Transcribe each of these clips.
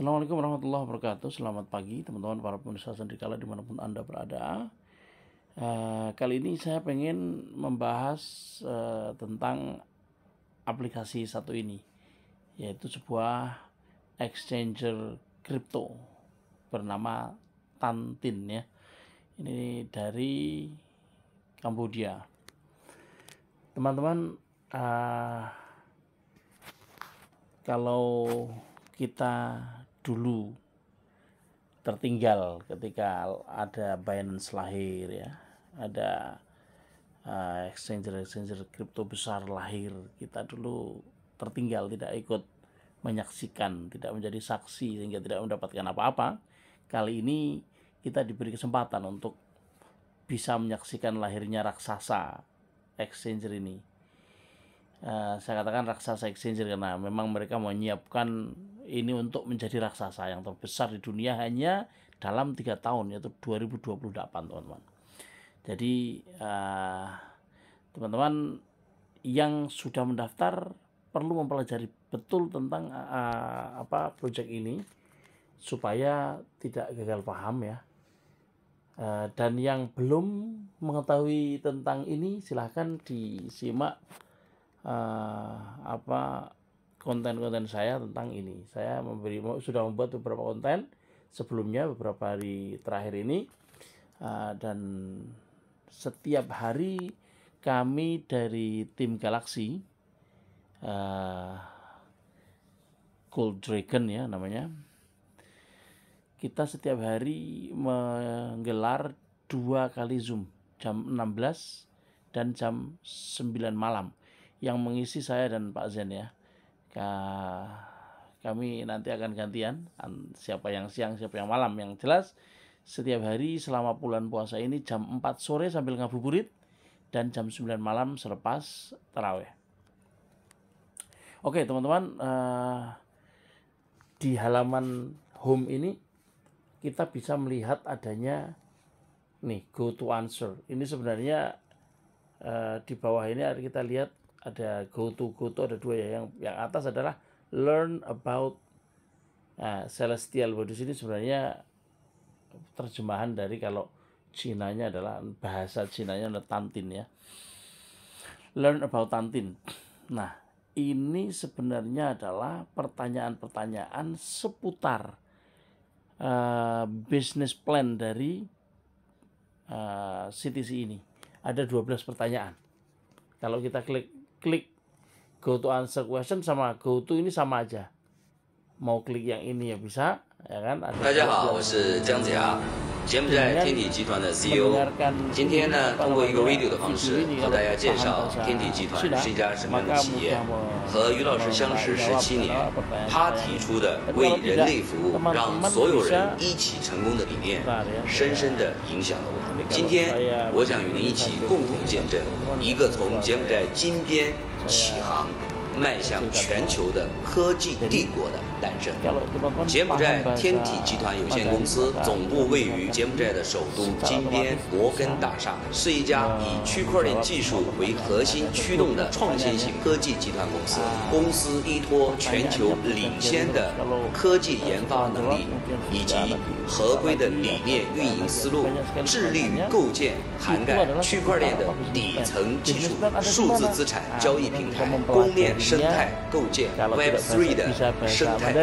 Assalamualaikum warahmatullahi wabarakatuh. Selamat pagi teman-teman para pemirsa Sandikala dimanapun Anda berada. Kali ini saya pengen membahas tentang aplikasi satu ini, yaitu sebuah exchanger kripto bernama Tantin ya. Ini dari Kamboja. Teman-teman, kalau kita dulu tertinggal ketika ada Binance lahir ya, ada exchanger kripto besar lahir, kita dulu tertinggal, tidak ikut menyaksikan, tidak menjadi saksi sehingga tidak mendapatkan apa-apa. Kali ini kita diberi kesempatan untuk bisa menyaksikan lahirnya raksasa exchanger ini. Saya katakan raksasa exchanger karena memang mereka menyiapkan ini untuk menjadi raksasa yang terbesar di dunia hanya dalam 3 tahun, yaitu 2028 teman-teman. Jadi teman-teman yang sudah mendaftar perlu mempelajari betul tentang proyek ini supaya tidak gagal paham ya. Dan yang belum mengetahui tentang ini silahkan disimak konten-konten saya tentang ini. Saya sudah membuat beberapa konten sebelumnya beberapa hari terakhir ini, dan setiap hari kami dari tim Galaxy Gold Dragon ya namanya, kita setiap hari menggelar 2 kali Zoom jam 16 dan jam 9 malam. Yang mengisi saya dan Pak Zen ya. Kami nanti akan gantian, siapa yang siang siapa yang malam. Yang jelas setiap hari selama bulan puasa ini jam 4 sore sambil ngabuburit dan jam 9 malam selepas tarawih. Oke teman-teman, di halaman home ini kita bisa melihat adanya nih go to answer. Ini sebenarnya di bawah ini kita lihat ada go to ada 2 ya. Yang atas adalah learn about celestial bodies. Ini sebenarnya terjemahan dari, kalau Cinanya adalah bahasa Cinanya adalah Tantin ya. Learn about Tantin. Nah, ini sebenarnya adalah pertanyaan-pertanyaan seputar business plan dari CTC ini. Ada 12 pertanyaan. Kalau kita klik go to answer question sama go to ini sama aja. Mau klik yang ini ya bisa, ya kan? 大家好，我是姜子牙，柬埔寨天体集团的 CEO。今天呢，通过一个 video 的方式和大家介绍天体集团是一家什么样的企业。和于老师相识17年，他提出的为人类服务，让所有人一起成功的理念，深深的影响了我。今天，我想与您一起共同见证一个从柬埔寨金边起航，迈向全球的科技帝国的诞生。柬埔寨天体集团有限公司总部位于柬埔寨的首都金边摩根大厦，是一家以区块链技术为核心驱动的创新型科技集团公司。公司依托全球领先的科技研发能力以及合规的理念运营思路，致力于构建涵盖区块链的底层技术、数字资产交易平台、公链生态构建、Web3 的生态，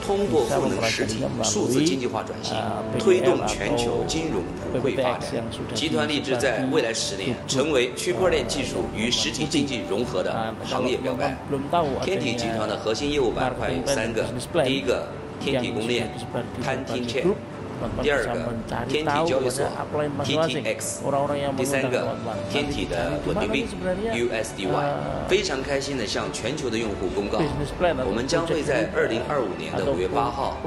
通过赋能实体数字经济化转型，推动全球金融普惠发展。集团立志在未来10年成为区块链技术与实体经济融合的行业标杆。天体集团的核心业务板块有3个，第一个天体公链 Tantin Chain， 第2个天体交易所 TTX， 第3个天体的稳定币 USDY。 非常开心的向全球的用户公告，我们将会在2025年的5月8号，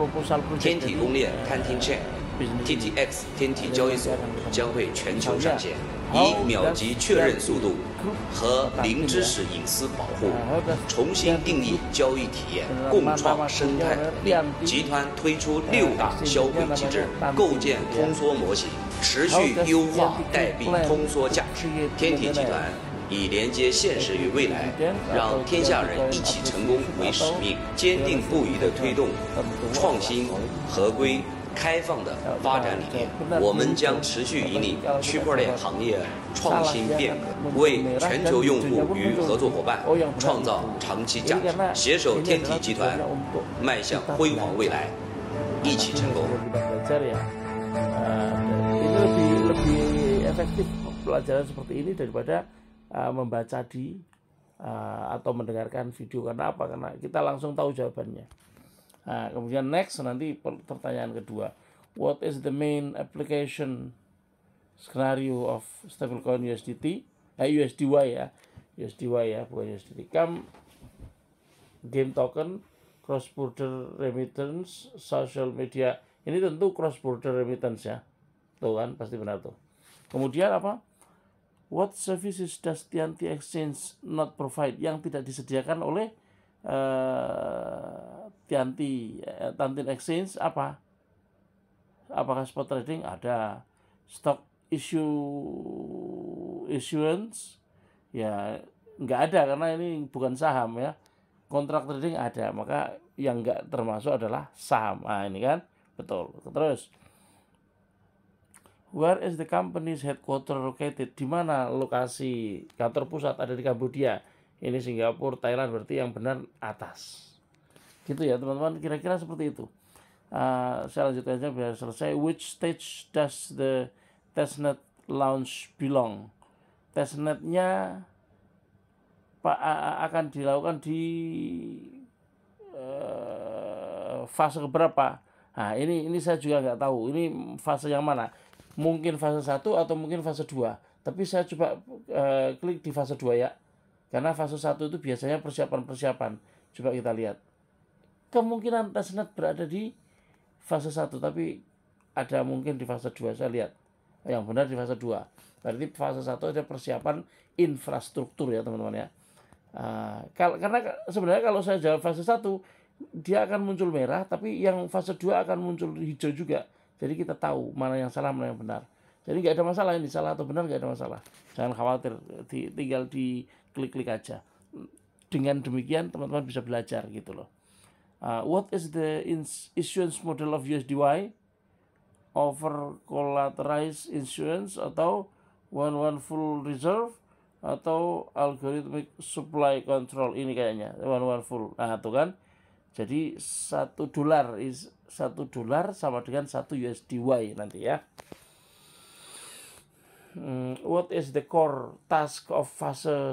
天体公链 Tantin Chain TTX 天体交易所将会全球上线，以秒级确认速度和零知识隐私保护，重新定义交易体验，共创生态能力。集团推出6大消费机制，构建通缩模型，持续优化代币通缩价值。天体集团以连接现实与未来，让天下人一起成功为使命，坚定不移地推动创新、合规、开放的发展理念。我们将持续引领区块链行业创新变革，为全球用户与合作伙伴创造长期价值，携手天体集团迈向辉煌未来，一起成功。Ini lebih efektif pelajaran seperti ini daripada membaca atau mendengarkan video. Karena apa? Karena kita langsung tahu jawabannya. Nah, kemudian next, nanti pertanyaan kedua, what is the main application scenario of stablecoin USDT? USDY ya, USDY ya, bukan USDT. Game token, cross border remittance, social media. Ini tentu cross border remittance ya, tuh kan pasti benar tuh. Kemudian apa? What services does Tianti Exchange not provide? Yang tidak disediakan oleh Tianti Exchange apa? Apakah spot trading? Ada. Stock issuance? Ya nggak ada karena ini bukan saham ya. Kontrak trading ada, maka yang nggak termasuk adalah saham. Nah ini kan betul. Terus, where is the company's headquarter located? Di mana lokasi kantor pusat? Ada di Kambodia. Ini Singapura, Thailand, berarti yang benar atas. Gitu ya teman-teman, kira-kira seperti itu. Saya lanjutkan aja biar selesai. Which stage does the testnet launch belong? Testnetnya akan dilakukan di fase keberapa? Nah ini saya juga nggak tahu. Ini fase yang mana? Mungkin fase 1 atau mungkin fase 2. Tapi saya coba klik di fase 2 ya. Karena fase 1 itu biasanya persiapan-persiapan. Coba kita lihat. Kemungkinan testnet berada di fase 1, tapi ada mungkin di fase 2. Saya lihat. Yang benar di fase 2. Berarti fase 1 ada persiapan infrastruktur ya teman-teman ya. Karena sebenarnya kalau saya jawab fase 1, dia akan muncul merah, tapi yang fase 2 akan muncul hijau juga. Jadi kita tahu mana yang salah, mana yang benar. Jadi nggak ada masalah ini, salah atau benar nggak ada masalah. Jangan khawatir, tinggal diklik-klik aja. Dengan demikian teman-teman bisa belajar gitu loh. What is the issuance model of USDY? Over collateralized issuance atau one full reserve atau algorithmic supply control? Ini kayaknya one full. Nah tuh kan. Jadi $1 sama dengan 1 USDY nanti ya. What is the core task of fase 1?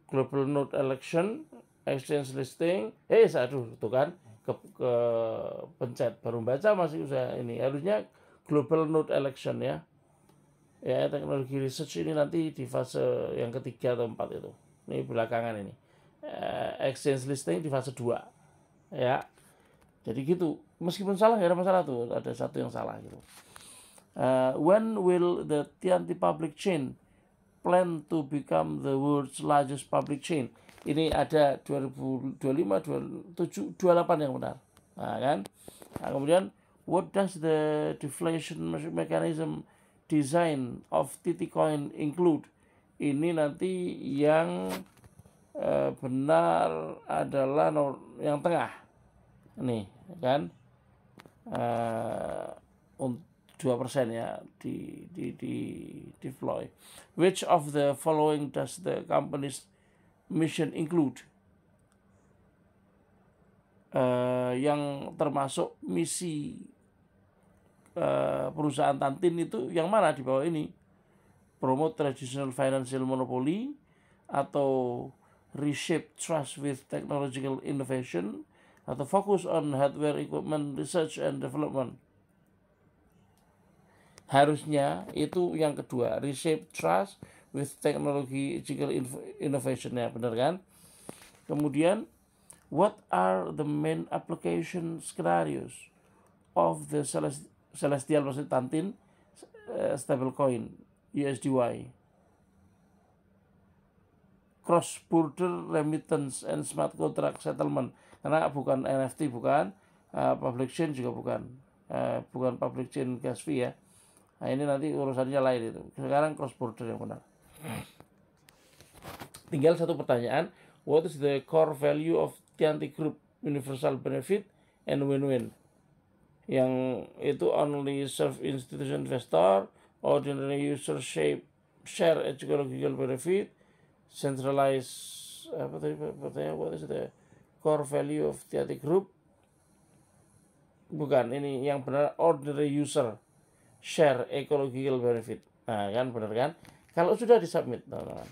Global node election, exchange listing. Tuh kan ke pencet baru baca masih usaha ini. Harusnya global node election ya. Ya, teknologi research ini nanti di fase yang ketiga atau 4 itu. Ini belakangan ini. Exchange listing di fase 2. Ya, jadi gitu. Meskipun salah nggak ada masalah tuh. Ada satu yang salah gitu. When will the Tianti public chain plan to become the world's largest public chain? Ini ada 2025, 27, 28 yang benar. Nah, kan? Nah, kemudian what does the deflation mechanism design of Titcoin include? Ini nanti yang benar adalah yang tengah. Nih kan 2% ya di deploy. Which of the following does the company's mission include? Yang termasuk misi perusahaan Tantin itu yang mana di bawah ini? Promote traditional financial monopoly atau reshape trust with technological innovation atau focus on hardware equipment research and development. Harusnya itu yang kedua, reshape trust with technological innovation ya, benar kan? Kemudian what are the main application scenarios of the celestial maksud Tantin stablecoin USDY? Cross border remittance and smart contract settlement. Karena bukan NFT, bukan public chain juga bukan public chain gas fee ya. Nah ini nanti urusannya lain itu. Sekarang cross border yang benar. tinggal satu pertanyaan, what is the core value of Tianti Group? Universal benefit and win-win. Yang itu only serve institution investor, ordinary user share ecological benefit, centralized what is the core value of Tianti Group? Bukan, ini yang benar ordinary user share ecological benefit. Nah, kan benar kan? Kalau sudah disubmit, teman-teman,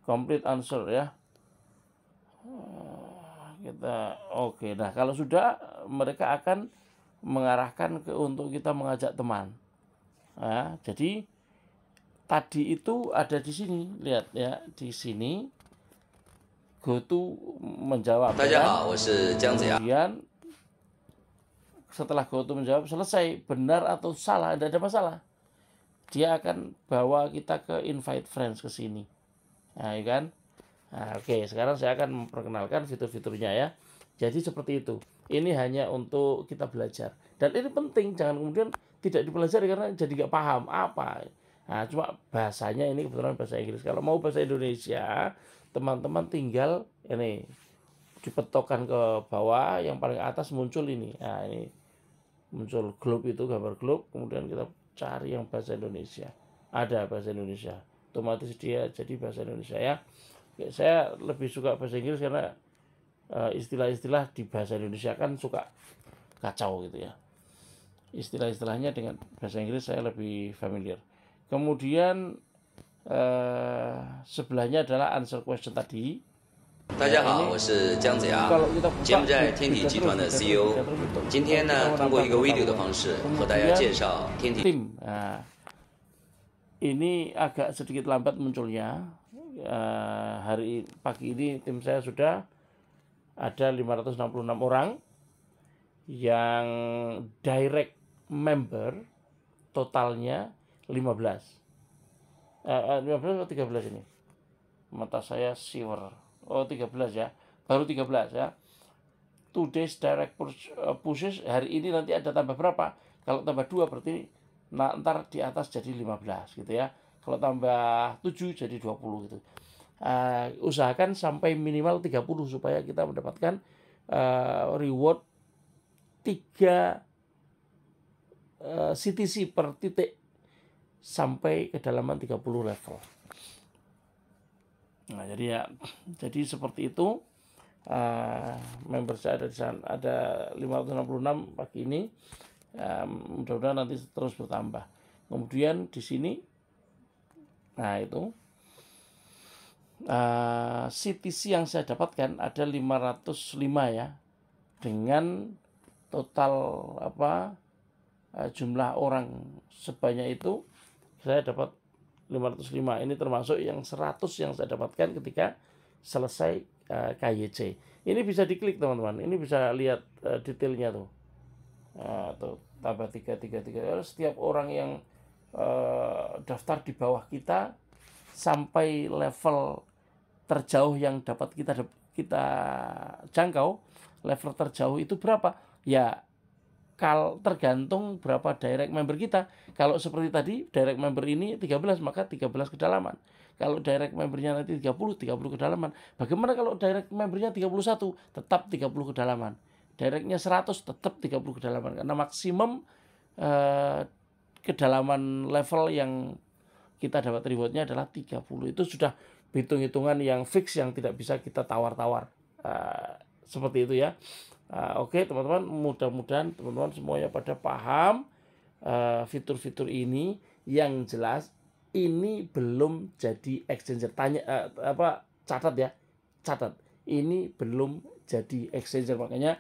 complete answer ya. Kita oke. Nah, kalau sudah, mereka akan mengarahkan untuk kita mengajak teman. Nah, jadi tadi itu ada di sini, lihat ya, di sini GoTo menjawab. Kemudian setelah GoTo menjawab selesai, benar atau salah, tidak ada masalah. Dia akan bawa kita ke invite friends ke sini. Nah, ya kan? Nah, oke, sekarang saya akan memperkenalkan fitur-fiturnya ya. Jadi seperti itu. Ini hanya untuk kita belajar. Dan ini penting, jangan kemudian tidak dipelajari karena jadi nggak paham apa. Nah, cuma bahasanya ini kebetulan bahasa Inggris. Kalau mau bahasa Indonesia, teman-teman tinggal ini dipetokkan ke bawah, yang paling atas muncul ini. Nah, ini muncul globe, itu gambar globe, kemudian kita cari yang bahasa Indonesia. Ada bahasa Indonesia. Otomatis dia jadi bahasa Indonesia ya. Saya lebih suka bahasa Inggris karena istilah-istilah di bahasa Indonesia kan suka kacau gitu ya. Istilah-istilahnya dengan bahasa Inggris saya lebih familiar. Kemudian sebelahnya adalah answer question tadi. 大家好，我是姜子牙，柬埔寨天体集团的 CEO。今天呢，通过一个 video 的方式和大家介绍天体。Nah, ini agak sedikit lambat munculnya. Hari pagi ini tim saya sudah ada 566 orang yang direct member, totalnya 15 atau 13 ini. Mata saya siwer. Oh, 13 ya. Baru 13 ya. Today's direct pushes, hari ini nanti ada tambah berapa? Kalau tambah 2 berarti ntar di atas jadi 15 gitu ya. Kalau tambah 7 jadi 20 gitu. Usahakan sampai minimal 30 supaya kita mendapatkan reward 3 CTC per titik sampai kedalaman 30 level. Nah, jadi seperti itu. Member saya ada di sana, ada 566 pagi ini. Mudah-mudahan nanti terus bertambah. Kemudian di sini, nah itu CTC yang saya dapatkan ada 505 ya, dengan total jumlah orang sebanyak itu saya dapat 505. Ini termasuk yang 100 yang saya dapatkan ketika selesai KYC. Ini bisa diklik teman-teman. Ini bisa lihat detailnya tuh. Tuh tambah 333. Setiap orang yang daftar di bawah kita sampai level terjauh yang dapat kita jangkau, level terjauh itu berapa? Ya, tergantung berapa direct member kita. Kalau seperti tadi direct member ini 13, maka 13 kedalaman. Kalau direct membernya nanti 30 kedalaman. Bagaimana kalau direct membernya 31? Tetap 30 kedalaman. Directnya 100 tetap 30 kedalaman. Karena maksimum kedalaman level yang kita dapat rewardnya adalah 30. Itu sudah hitung-hitungan yang fix, yang tidak bisa kita tawar-tawar. Seperti itu ya. Oke teman-teman, mudah-mudahan teman-teman semuanya pada paham fitur-fitur ini. Yang jelas ini belum jadi exchanger. Catat ya, catat. Ini belum jadi exchanger, makanya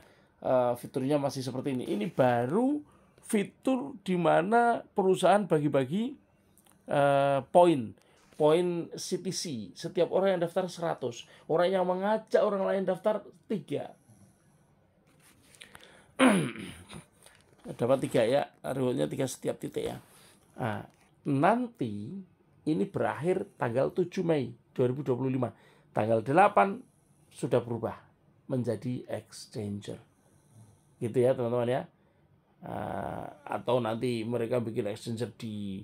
fiturnya masih seperti ini. Ini baru fitur di mana perusahaan bagi-bagi poin CTC. Setiap orang yang daftar 100, orang yang mengajak orang lain daftar 3. Dapat 3 ya, rewardnya 3 setiap titik ya. Nah, nanti ini berakhir tanggal 7 Mei 2025. Tanggal 8 sudah berubah menjadi exchanger. Gitu ya teman-teman ya. Atau nanti mereka bikin exchanger di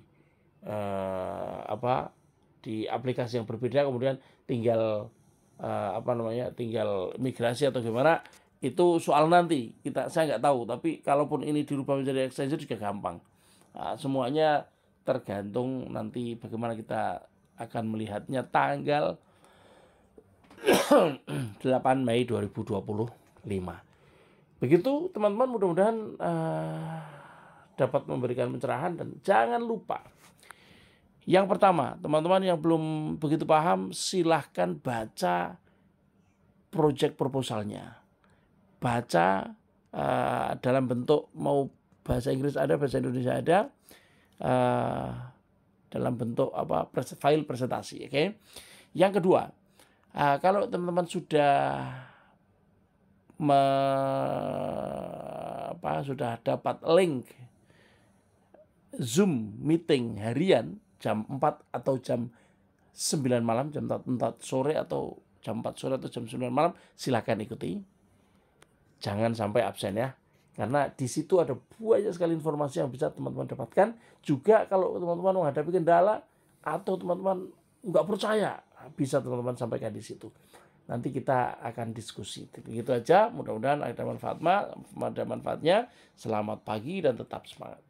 di aplikasi yang berbeda, kemudian tinggal tinggal migrasi atau gimana, itu soal nanti. Saya nggak tahu, tapi kalaupun ini dirubah menjadi exchanger juga gampang. Semuanya tergantung nanti bagaimana kita akan melihatnya tanggal 8 Mei 2025. Begitu teman-teman, mudah-mudahan dapat memberikan pencerahan. Dan jangan lupa, yang pertama, teman-teman yang belum begitu paham, silahkan baca project proposalnya. Baca dalam bentuk mau bahasa Inggris ada, bahasa Indonesia ada, dalam bentuk file presentasi. Oke. Yang kedua, kalau teman-teman sudah sudah dapat link Zoom meeting harian jam 4 atau jam 9 malam, jam 4 sore atau jam 4 sore atau jam 9 malam, silakan ikuti. Jangan sampai absen ya. Karena di situ ada banyak sekali informasi yang bisa teman-teman dapatkan. Juga kalau teman-teman menghadapi kendala atau teman-teman nggak percaya, bisa teman-teman sampaikan di situ. Nanti kita akan diskusi. Begitu aja, mudah-mudahan ada manfaatnya. Selamat pagi dan tetap semangat.